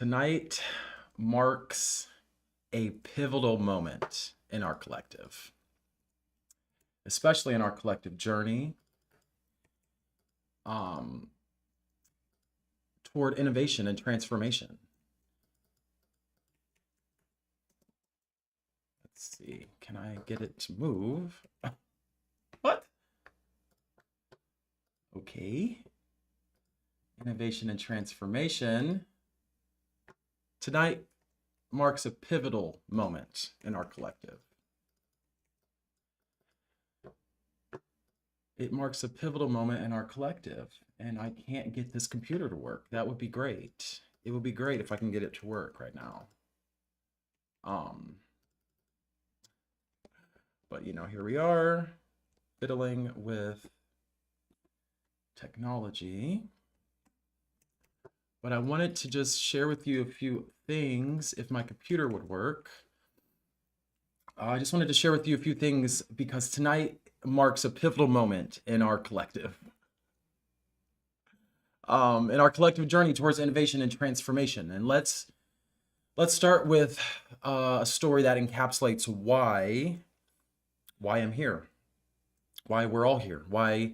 Tonight marks a pivotal moment in our collective, especially in our collective journey um, toward innovation and transformation. Let's see, can I get it to move? What? Okay. Innovation and transformation. Tonight marks a pivotal moment in our collective. It marks a pivotal moment in our collective, and I can't get this computer to work. That would be great. It would be great if I can get it to work right now. But here we are, fiddling with technology. But I wanted to just share with you a few things if my computer would work. I just wanted to share with you a few things because tonight marks a pivotal moment in our collective. In our collective journey towards innovation and transformation. And let's start with a story that encapsulates why I'm here, why we're all here, why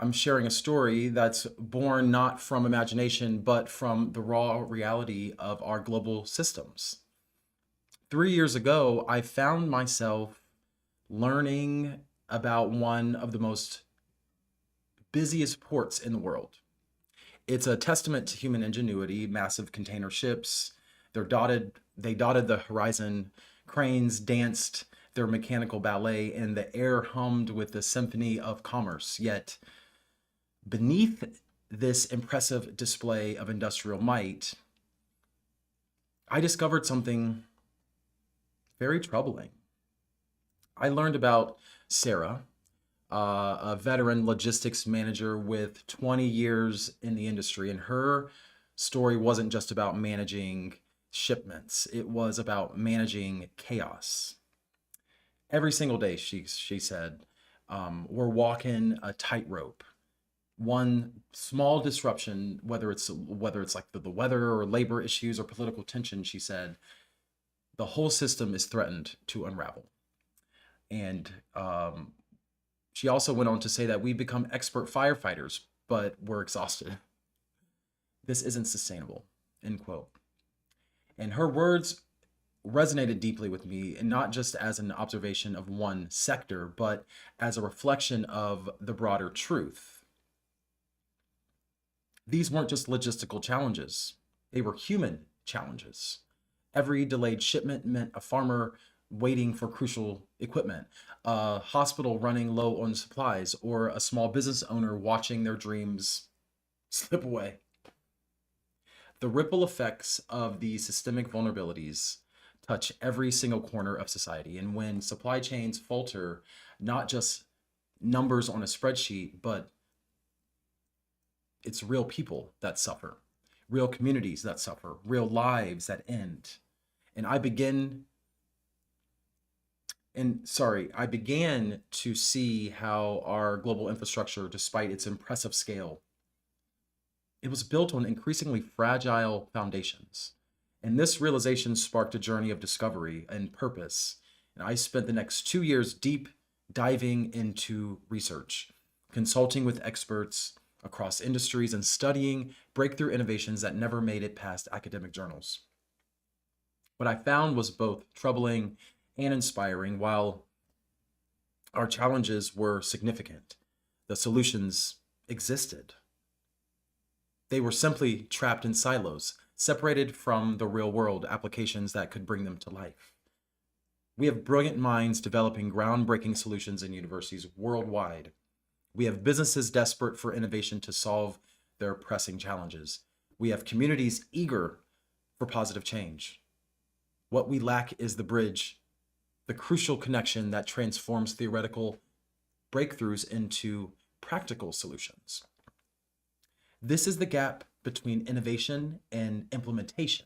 I'm sharing a story that's born not from imagination, but from the raw reality of our global systems. 3 years ago, I found myself learning about one of the most busiest ports in the world. It's a testament to human ingenuity, massive container ships. They dotted the horizon, cranes danced their mechanical ballet, and the air hummed with the symphony of commerce. Yet, beneath this impressive display of industrial might, I discovered something very troubling. I learned about Sarah, a veteran logistics manager with 20 years in the industry, and her story wasn't just about managing shipments. It was about managing chaos. Every single day, she said, we're walking a tightrope. One small disruption, whether it's like the weather or labor issues or political tension, she said, the whole system is threatened to unravel. And she also went on to say that we become expert firefighters, but we're exhausted. This isn't sustainable, end quote. And her words resonated deeply with me, and not just as an observation of one sector, but as a reflection of the broader truth. These weren't just logistical challenges, they were human challenges. Every delayed shipment meant a farmer waiting for crucial equipment, a hospital running low on supplies, or a small business owner watching their dreams slip away. The ripple effects of these systemic vulnerabilities touch every single corner of society. And when supply chains falter, not just numbers on a spreadsheet, but it's real people that suffer, real communities that suffer, real lives that end. And I began to see how our global infrastructure, despite its impressive scale, it was built on increasingly fragile foundations. And this realization sparked a journey of discovery and purpose. And I spent the next 2 years deep diving into research, consulting with experts across industries, and studying breakthrough innovations that never made it past academic journals. What I found was both troubling and inspiring. While our challenges were significant, the solutions existed. They were simply trapped in silos, separated from the real world applications that could bring them to life. We have brilliant minds developing groundbreaking solutions in universities worldwide. We have businesses desperate for innovation to solve their pressing challenges. We have communities eager for positive change. What we lack is the bridge, the crucial connection that transforms theoretical breakthroughs into practical solutions. This is the gap between innovation and implementation.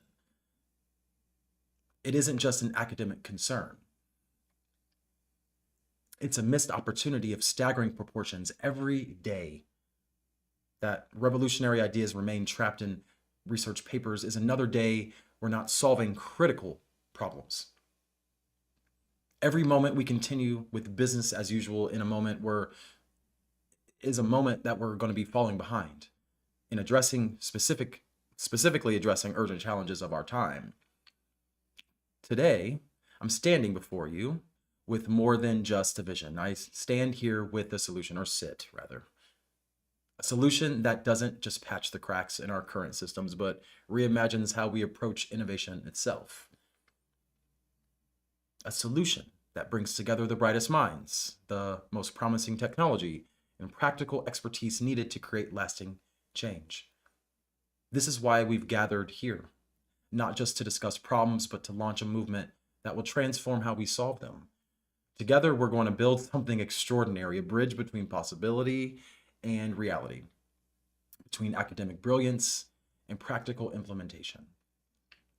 It isn't just an academic concern. It's a missed opportunity of staggering proportions every day that revolutionary ideas remain trapped in research papers is another day we're not solving critical problems. Every moment we continue with business as usual in a moment is a moment that we're going to be falling behind in specifically addressing urgent challenges of our time. Today, I'm standing before you with more than just a vision. I stand here with a solution, or sit rather. A solution that doesn't just patch the cracks in our current systems, but reimagines how we approach innovation itself. A solution that brings together the brightest minds, the most promising technology, and practical expertise needed to create lasting change. This is why we've gathered here, not just to discuss problems, but to launch a movement that will transform how we solve them. Together, we're going to build something extraordinary, a bridge between possibility and reality, between academic brilliance and practical implementation,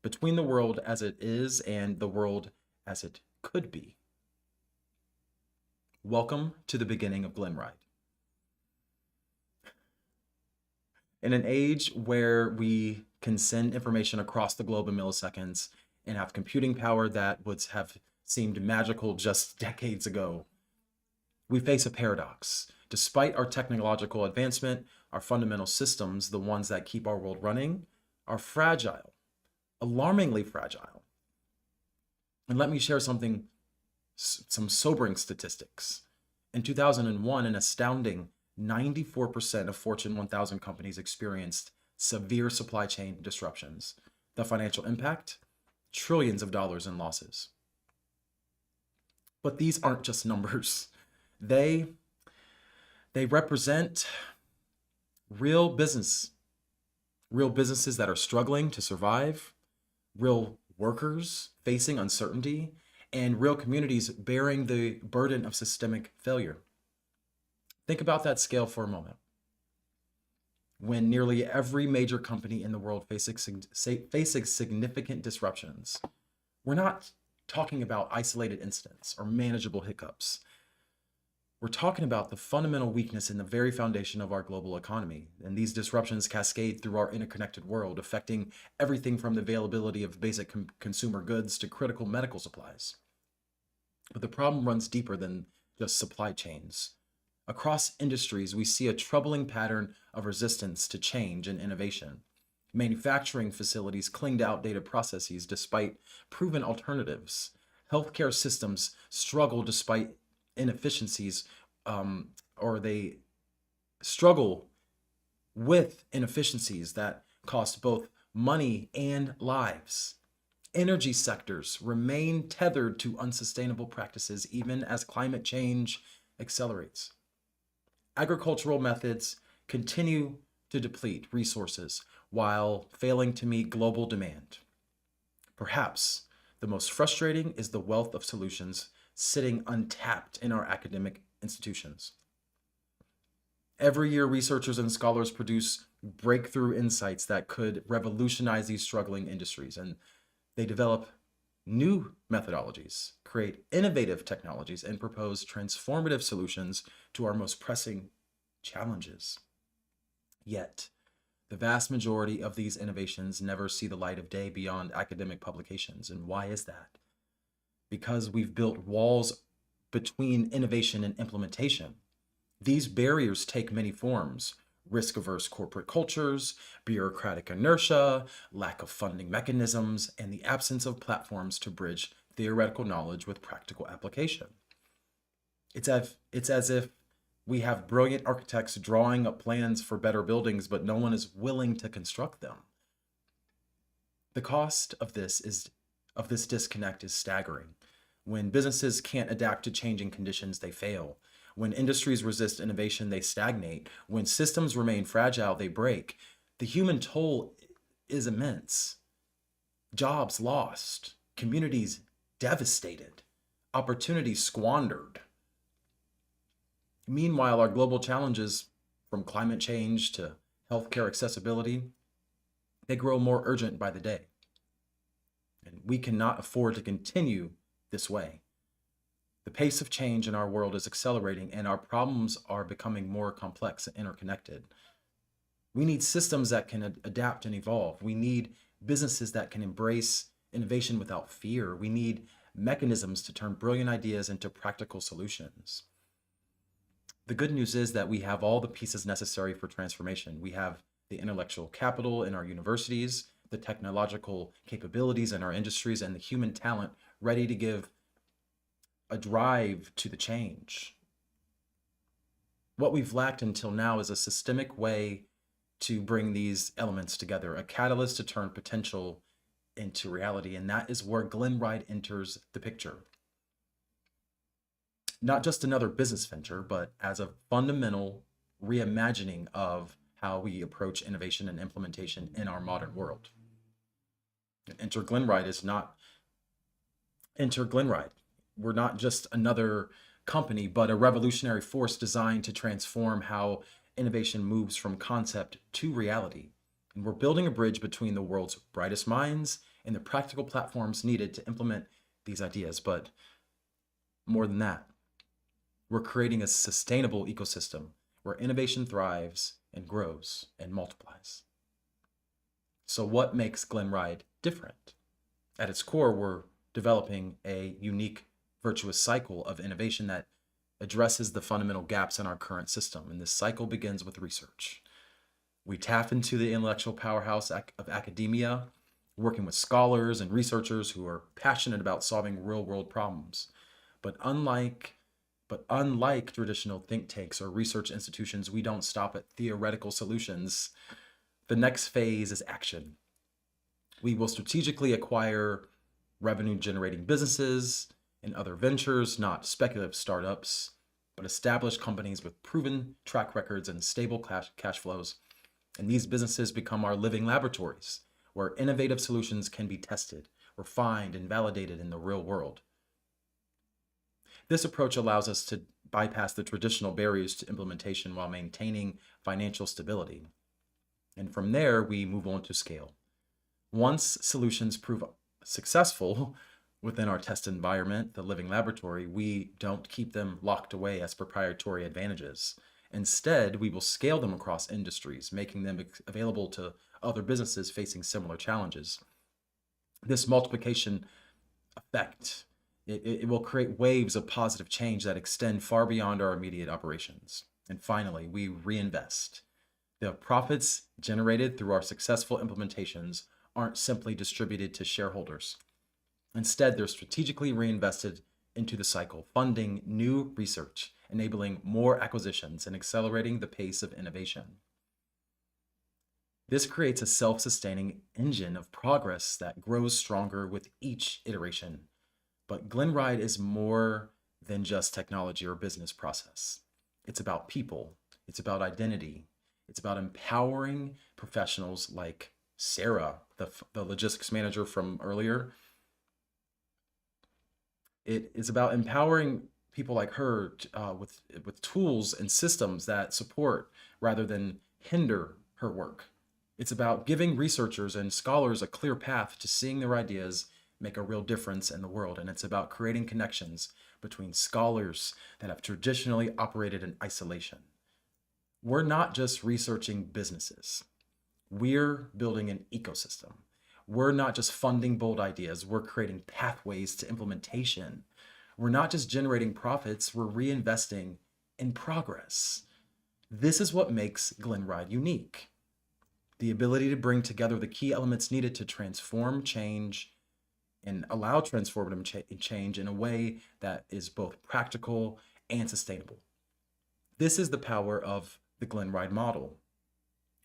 between the world as it is and the world as it could be. Welcome to the beginning of Glenride. In an age where we can send information across the globe in milliseconds and have computing power that would have seemed magical just decades ago, we face a paradox. Despite our technological advancement, our fundamental systems, the ones that keep our world running, are fragile, alarmingly fragile. And let me share some sobering statistics. In 2001, an astounding 94% of Fortune 1000 companies experienced severe supply chain disruptions. The financial impact, trillions of dollars in losses. But these aren't just numbers. They represent real businesses that are struggling to survive, real workers facing uncertainty, and real communities bearing the burden of systemic failure. Think about that scale for a moment. When nearly every major company in the world faces significant disruptions, we're not talking about isolated incidents or manageable hiccups. We're talking about the fundamental weakness in the very foundation of our global economy. And these disruptions cascade through our interconnected world, affecting everything from the availability of basic consumer goods to critical medical supplies. But the problem runs deeper than just supply chains. Across industries, we see a troubling pattern of resistance to change and innovation. Manufacturing facilities cling to outdated processes despite proven alternatives. Healthcare systems struggle despite inefficiencies, or they struggle with inefficiencies that cost both money and lives. Energy sectors remain tethered to unsustainable practices even as climate change accelerates. Agricultural methods continue to deplete resources while failing to meet global demand. Perhaps the most frustrating is the wealth of solutions sitting untapped in our academic institutions. Every year, researchers and scholars produce breakthrough insights that could revolutionize these struggling industries, and they develop new methodologies, create innovative technologies, and propose transformative solutions to our most pressing challenges. Yet, the vast majority of these innovations never see the light of day beyond academic publications. And why is that? Because we've built walls between innovation and implementation. These barriers take many forms: risk-averse corporate cultures, bureaucratic inertia, lack of funding mechanisms, and the absence of platforms to bridge theoretical knowledge with practical application. It's as if we have brilliant architects drawing up plans for better buildings, but no one is willing to construct them. The cost of this disconnect is staggering. When businesses can't adapt to changing conditions, they fail. When industries resist innovation, they stagnate. When systems remain fragile, they break. The human toll is immense. Jobs lost, communities devastated, opportunities squandered. Meanwhile, our global challenges, from climate change to healthcare accessibility, they grow more urgent by the day. And we cannot afford to continue this way. The pace of change in our world is accelerating, and our problems are becoming more complex and interconnected. We need systems that can adapt and evolve. We need businesses that can embrace innovation without fear. We need mechanisms to turn brilliant ideas into practical solutions. The good news is that we have all the pieces necessary for transformation. We have the intellectual capital in our universities, the technological capabilities in our industries, and the human talent ready to give a drive to the change. What we've lacked until now is a systemic way to bring these elements together, a catalyst to turn potential into reality. And that is where Glenride enters the picture. Not just another business venture, but as a fundamental reimagining of how we approach innovation and implementation in our modern world. Enter Glenride is not Enter Glenride. We're not just another company, but a revolutionary force designed to transform how innovation moves from concept to reality. And we're building a bridge between the world's brightest minds and the practical platforms needed to implement these ideas. But more than that, we're creating a sustainable ecosystem where innovation thrives and grows and multiplies. So what makes Glenride different? At its core, we're developing a unique virtuous cycle of innovation that addresses the fundamental gaps in our current system. And this cycle begins with research. We tap into the intellectual powerhouse of academia, working with scholars and researchers who are passionate about solving real-world problems. But unlike traditional think tanks or research institutions, we don't stop at theoretical solutions. The next phase is action. We will strategically acquire revenue-generating businesses and other ventures, not speculative startups, but established companies with proven track records and stable cash flows. And these businesses become our living laboratories, where innovative solutions can be tested, refined, and validated in the real world. This approach allows us to bypass the traditional barriers to implementation while maintaining financial stability. And from there, we move on to scale. Once solutions prove successful within our test environment, the living laboratory, we don't keep them locked away as proprietary advantages. Instead, we will scale them across industries, making them available to other businesses facing similar challenges. This multiplication effect, it will create waves of positive change that extend far beyond our immediate operations. And finally, we reinvest. The profits generated through our successful implementations aren't simply distributed to shareholders. Instead, they're strategically reinvested into the cycle, funding new research, enabling more acquisitions, and accelerating the pace of innovation. This creates a self-sustaining engine of progress that grows stronger with each iteration. But Glenride is more than just technology or business process. It's about people. It's about identity. It's about empowering professionals like Sarah, the logistics manager from earlier. It is about empowering people like her with tools and systems that support rather than hinder her work. It's about giving researchers and scholars a clear path to seeing their ideas make a real difference in the world. And it's about creating connections between scholars that have traditionally operated in isolation. We're not just researching businesses. We're building an ecosystem. We're not just funding bold ideas, we're creating pathways to implementation. We're not just generating profits, we're reinvesting in progress. This is what makes Glenride unique. The ability to bring together the key elements needed to transform change and allow transformative change in a way that is both practical and sustainable. This is the power of the Glenride model.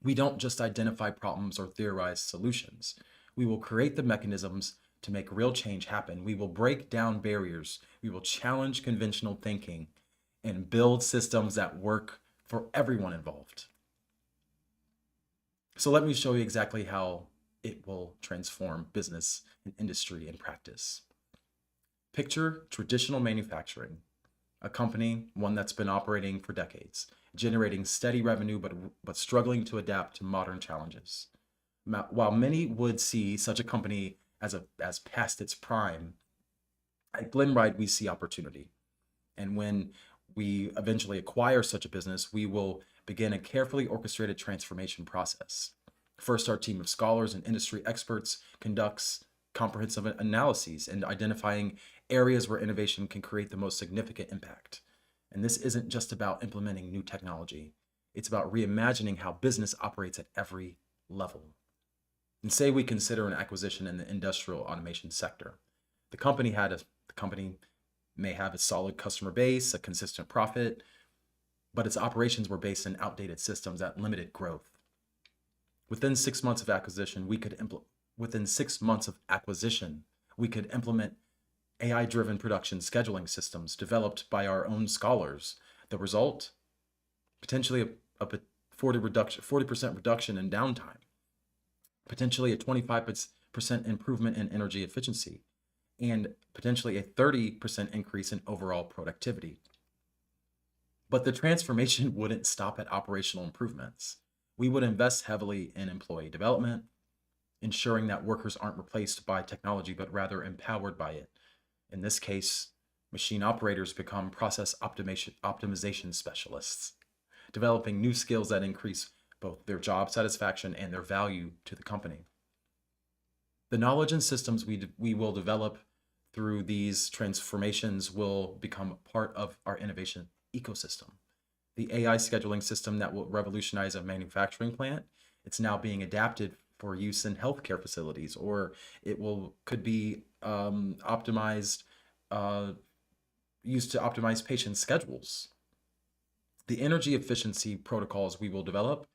We don't just identify problems or theorize solutions. We will create the mechanisms to make real change happen. We will break down barriers. We will challenge conventional thinking and build systems that work for everyone involved. So let me show you exactly how it will transform business and industry and practice. Picture traditional manufacturing, a company, one that's been operating for decades, generating steady revenue, but struggling to adapt to modern challenges. While many would see such a company as past its prime, at Glenride, we see opportunity. And when we eventually acquire such a business, we will began a carefully orchestrated transformation process. First, our team of scholars and industry experts conducts comprehensive analyses and identifying areas where innovation can create the most significant impact. And this isn't just about implementing new technology. It's about reimagining how business operates at every level. And say we consider an acquisition in the industrial automation sector. The company may have a solid customer base, a consistent profit, but its operations were based in outdated systems that limited growth. Within 6 months of acquisition, we could implement AI-driven production scheduling systems developed by our own scholars. The result, potentially a 40% reduction in downtime, potentially a 25% improvement in energy efficiency, and potentially a 30% increase in overall productivity. But the transformation wouldn't stop at operational improvements. We would invest heavily in employee development, ensuring that workers aren't replaced by technology, but rather empowered by it. In this case, machine operators become process optimization specialists, developing new skills that increase both their job satisfaction and their value to the company. The knowledge and systems we will develop through these transformations will become part of our innovation ecosystem. The AI scheduling system that will revolutionize a manufacturing plant, it's now being adapted for use in healthcare facilities, or could be optimized, used to optimize patient schedules. The energy efficiency protocols we will develop,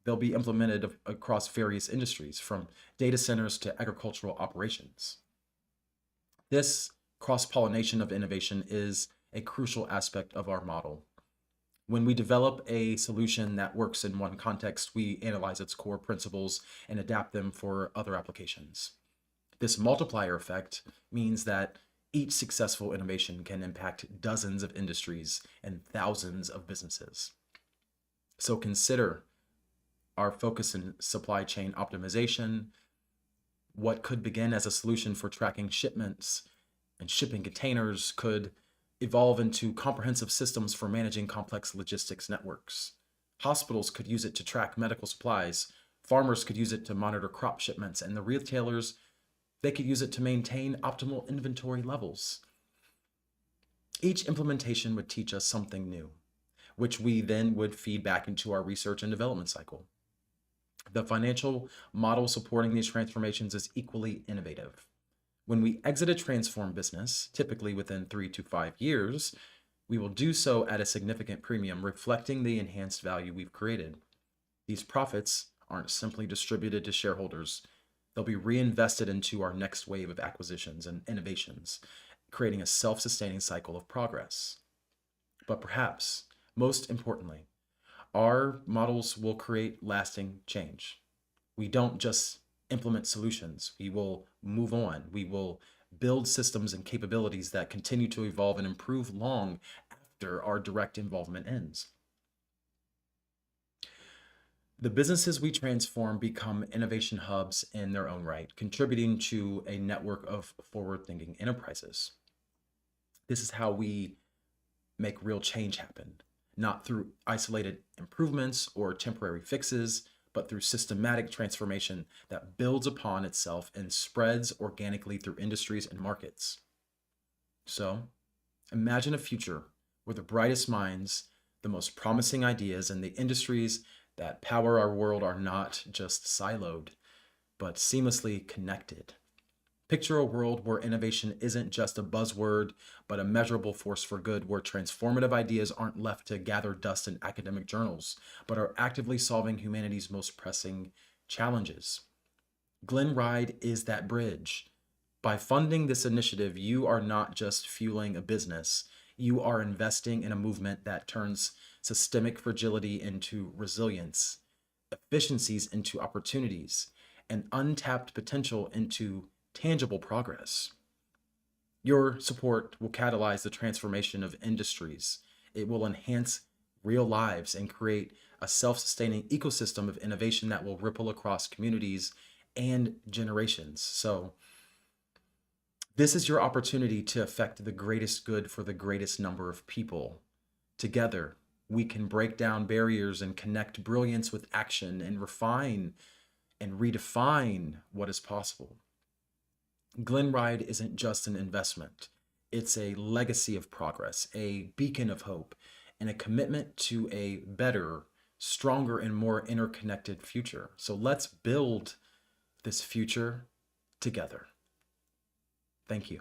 they'll be implemented across various industries, from data centers to agricultural operations. This cross-pollination of innovation is a crucial aspect of our model. When we develop a solution that works in one context, we analyze its core principles and adapt them for other applications. This multiplier effect means that each successful innovation can impact dozens of industries and thousands of businesses. So consider our focus in supply chain optimization. What could begin as a solution for tracking shipments and shipping containers could evolve into comprehensive systems for managing complex logistics networks. Hospitals could use it to track medical supplies. Farmers could use it to monitor crop shipments, and the retailers, they could use it to maintain optimal inventory levels. Each implementation would teach us something new, which we then would feed back into our research and development cycle. The financial model supporting these transformations is equally innovative. When we exit a transformed business, typically within 3 to 5 years, we will do so at a significant premium, reflecting the enhanced value we've created. These profits aren't simply distributed to shareholders. They'll be reinvested into our next wave of acquisitions and innovations, creating a self-sustaining cycle of progress. But perhaps, most importantly, our models will create lasting change. We don't just implement solutions. We will move on. We will build systems and capabilities that continue to evolve and improve long after our direct involvement ends. The businesses we transform become innovation hubs in their own right, contributing to a network of forward-thinking enterprises. This is how we make real change happen, not through isolated improvements or temporary fixes, but through systematic transformation that builds upon itself and spreads organically through industries and markets. So, imagine a future where the brightest minds, the most promising ideas, and the industries that power our world are not just siloed, but seamlessly connected. Picture a world where innovation isn't just a buzzword, but a measurable force for good, where transformative ideas aren't left to gather dust in academic journals, but are actively solving humanity's most pressing challenges. Glenride is that bridge. By funding this initiative, you are not just fueling a business, you are investing in a movement that turns systemic fragility into resilience, efficiencies into opportunities, and untapped potential into tangible progress. Your support will catalyze the transformation of industries. It will enhance real lives and create a self-sustaining ecosystem of innovation that will ripple across communities and generations. So, this is your opportunity to affect the greatest good for the greatest number of people. Together, we can break down barriers and connect brilliance with action and refine and redefine what is possible. Glenride isn't just an investment. It's a legacy of progress, a beacon of hope, and a commitment to a better, stronger, and more interconnected future. So let's build this future together. Thank you.